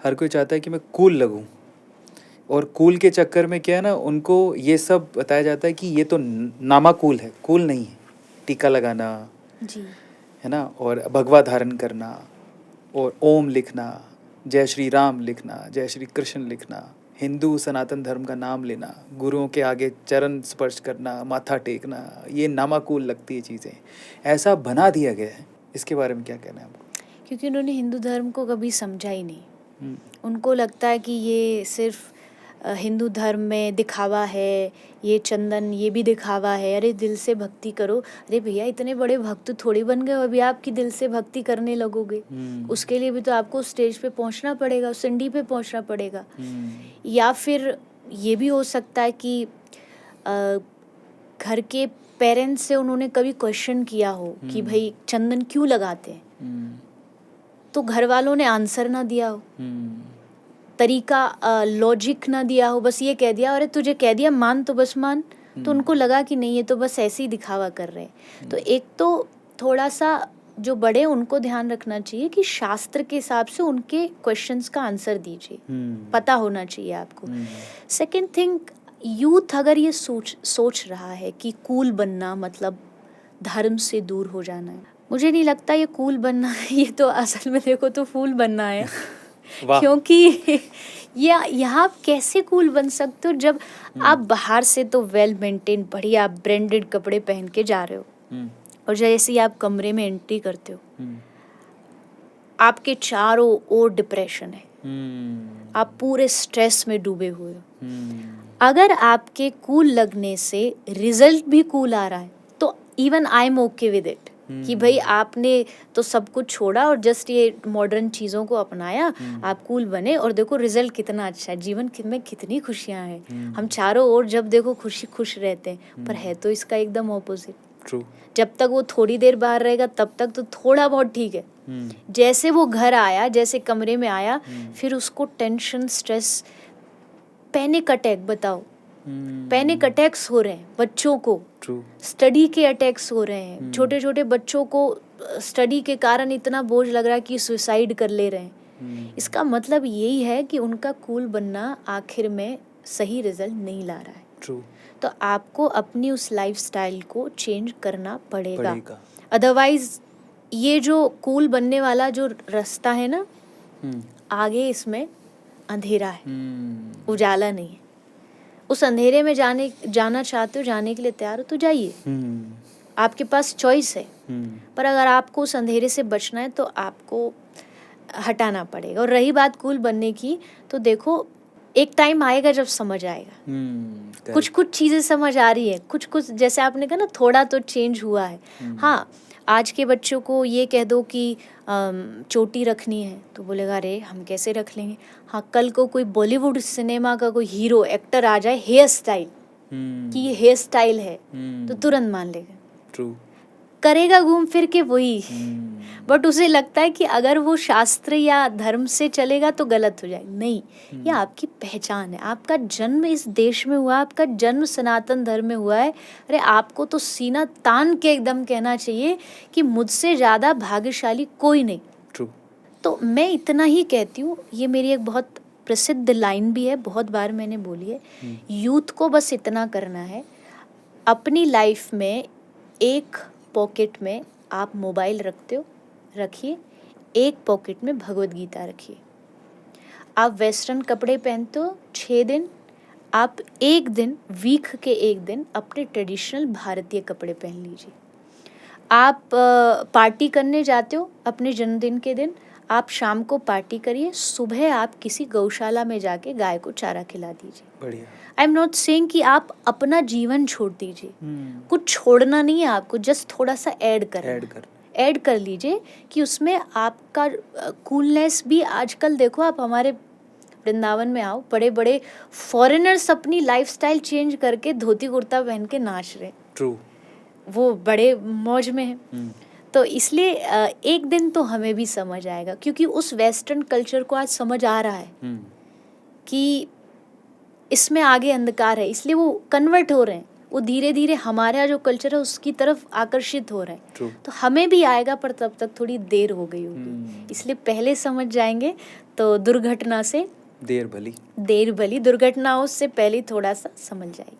हर कोई चाहता है कि मैं कूल लगूं, और कूल के चक्कर में क्या है ना, उनको ये सब बताया जाता है कि ये तो नामा कूल है, कूल नहीं है। टीका लगाना जी। है ना, और भगवा धारण करना, और ओम लिखना, जय श्री राम लिखना, जय श्री कृष्ण लिखना, हिंदू सनातन धर्म का नाम लेना, गुरुओं के आगे चरण स्पर्श करना, माथा टेकना, ये नामाकूल लगती है चीज़ें। ऐसा बना दिया गया है, इसके बारे में क्या कहना है आपको? क्योंकि उन्होंने हिंदू धर्म को कभी समझा ही नहीं। हम्म, उनको लगता है कि ये सिर्फ हिंदू धर्म में दिखावा है, ये चंदन ये भी दिखावा है। अरे दिल से भक्ति करो। अरे भैया इतने बड़े भक्त थोड़ी बन गए अभी आपकी दिल से भक्ति करने लगोगे। उसके लिए भी तो आपको स्टेज पे पहुंचना पड़ेगा, सिंडी पे पहुंचना पड़ेगा। या फिर ये भी हो सकता है कि घर के पेरेंट्स से उन्होंने कभी क्वेश्चन किया हो कि भाई चंदन क्यों लगाते हैं, तो घर वालों ने आंसर ना दिया हो, तरीका लॉजिक ना दिया हो, बस ये कह दिया, अरे तुझे कह दिया मान तो बस मान। तो उनको लगा कि नहीं ये तो बस ऐसे ही दिखावा कर रहे हैं। तो एक तो थोड़ा सा जो बड़े उनको ध्यान रखना चाहिए कि शास्त्र के हिसाब से उनके क्वेश्चंस का आंसर दीजिए, पता होना चाहिए आपको। सेकंड थिंग, यूथ अगर ये सोच रहा है कि कूल बनना मतलब धर्म से दूर हो जाना है, मुझे नहीं लगता ये कूल बनना है। ये तो असल में देखो तो फूल बनना है। क्योंकि ये यहाँ आप कैसे कूल बन सकते हो जब आप बाहर से तो वेल मेंटेन बढ़िया ब्रांडेड कपड़े पहन के जा रहे हो, और जैसे ही आप कमरे में एंट्री करते हो आपके चारों ओर डिप्रेशन है, आप पूरे स्ट्रेस में डूबे हुए हो। अगर आपके कूल लगने से रिजल्ट भी कूल आ रहा है तो even I am okay with it, कि भाई आपने तो सब कुछ छोड़ा और जस्ट ये मॉडर्न चीज़ों को अपनाया, आप कूल बने और देखो रिजल्ट कितना अच्छा है, जीवन में कितनी खुशियाँ हैं, हम चारों ओर जब देखो खुश रहते हैं। पर है तो इसका एकदम ऑपोजिट। ट्रू। जब तक वो थोड़ी देर बाहर रहेगा तब तक तो थोड़ा बहुत ठीक है, जैसे वो घर आया, जैसे कमरे में आया, फिर उसको टेंशन, स्ट्रेस, पैनिक अटैक, बताओ पैनिक अटैक्स हो रहे हैं बच्चों को, स्टडी के अटैक्स हो रहे हैं, छोटे छोटे बच्चों को स्टडी के कारण इतना बोझ लग रहा है कि सुसाइड कर ले रहे हैं। इसका मतलब यही है कि उनका कूल बनना आखिर में सही रिजल्ट नहीं ला रहा है। ट्रू। तो आपको अपनी उस लाइफस्टाइल को चेंज करना पड़ेगा। अदरवाइज ये जो कूल बनने वाला जो रास्ता है ना, आगे इसमें अंधेरा है, उजाला नहीं है। उस अंधेरे में जाना चाहते हो, जाने के लिए तैयार हो तो जाइए, आपके पास चॉइस है। पर अगर आपको उस अंधेरे से बचना है तो आपको हटाना पड़ेगा। और रही बात कूल बनने की, तो देखो एक टाइम आएगा जब समझ आएगा। कुछ चीज़ें समझ आ रही है, कुछ जैसे आपने कहा ना थोड़ा तो चेंज हुआ है। हाँ, आज के बच्चों को ये कह दो कि चोटी रखनी है तो बोलेगा अरे हम कैसे रख लेंगे। हाँ, कल को कोई बॉलीवुड सिनेमा का कोई हीरो एक्टर आ जाए हेयर स्टाइल कि ये हेयर स्टाइल है, तो तुरंत मान लेगा। ट्रू। करेगा घूम फिर के वही, बट उसे लगता है कि अगर वो शास्त्र या धर्म से चलेगा तो गलत हो जाएगा। नहीं, ये आपकी पहचान है, आपका जन्म इस देश में हुआ, आपका जन्म सनातन धर्म में हुआ है। अरे आपको तो सीना तान के एकदम कहना चाहिए कि मुझसे ज़्यादा भाग्यशाली कोई नहीं। ट्रू। तो मैं इतना ही कहती हूँ, ये मेरी एक बहुत प्रसिद्ध लाइन भी है, बहुत बार मैंने बोली है, यूथ को बस इतना करना है, अपनी लाइफ में एक पॉकेट में आप मोबाइल रखते हो रखिए, एक पॉकेट में भगवद गीता रखिए। आप वेस्टर्न कपड़े पहनते हो 6 दिन, आप एक दिन, वीक के एक दिन अपने ट्रेडिशनल भारतीय कपड़े पहन लीजिए। आप पार्टी करने जाते हो अपने जन्मदिन के दिन, आप शाम को पार्टी करिए, सुबह आप किसी गौशाला में जाके गाय को चारा खिला दीजिए। बढ़िया। आई एम नॉट सेइंग कि आप अपना जीवन छोड़ दीजिए, कुछ छोड़ना नहीं है आपको, जस्ट थोड़ा सा ऐड कर लीजिए कि उसमें आपका कूलनेस भी। आजकल देखो आप हमारे वृंदावन में आओ, बड़े बड़े फॉरेनर्स अपनी लाइफस्टाइल चेंज करके धोती कुर्ता पहन के नाच रहे। ट्रू। वो बड़े मौज में हैं। तो इसलिए एक दिन तो हमें भी समझ आएगा, क्योंकि उस वेस्टर्न कल्चर को आज समझ आ रहा है कि इसमें आगे अंधकार है, इसलिए वो कन्वर्ट हो रहे हैं। वो धीरे धीरे हमारा जो कल्चर है उसकी तरफ आकर्षित हो रहा है। ट्रू। तो हमें भी आएगा, पर तब तक थोड़ी देर हो गई होगी। इसलिए पहले समझ जाएंगे तो दुर्घटना से देर भली। दुर्घटनाओं से पहले थोड़ा सा समझ जाएगी।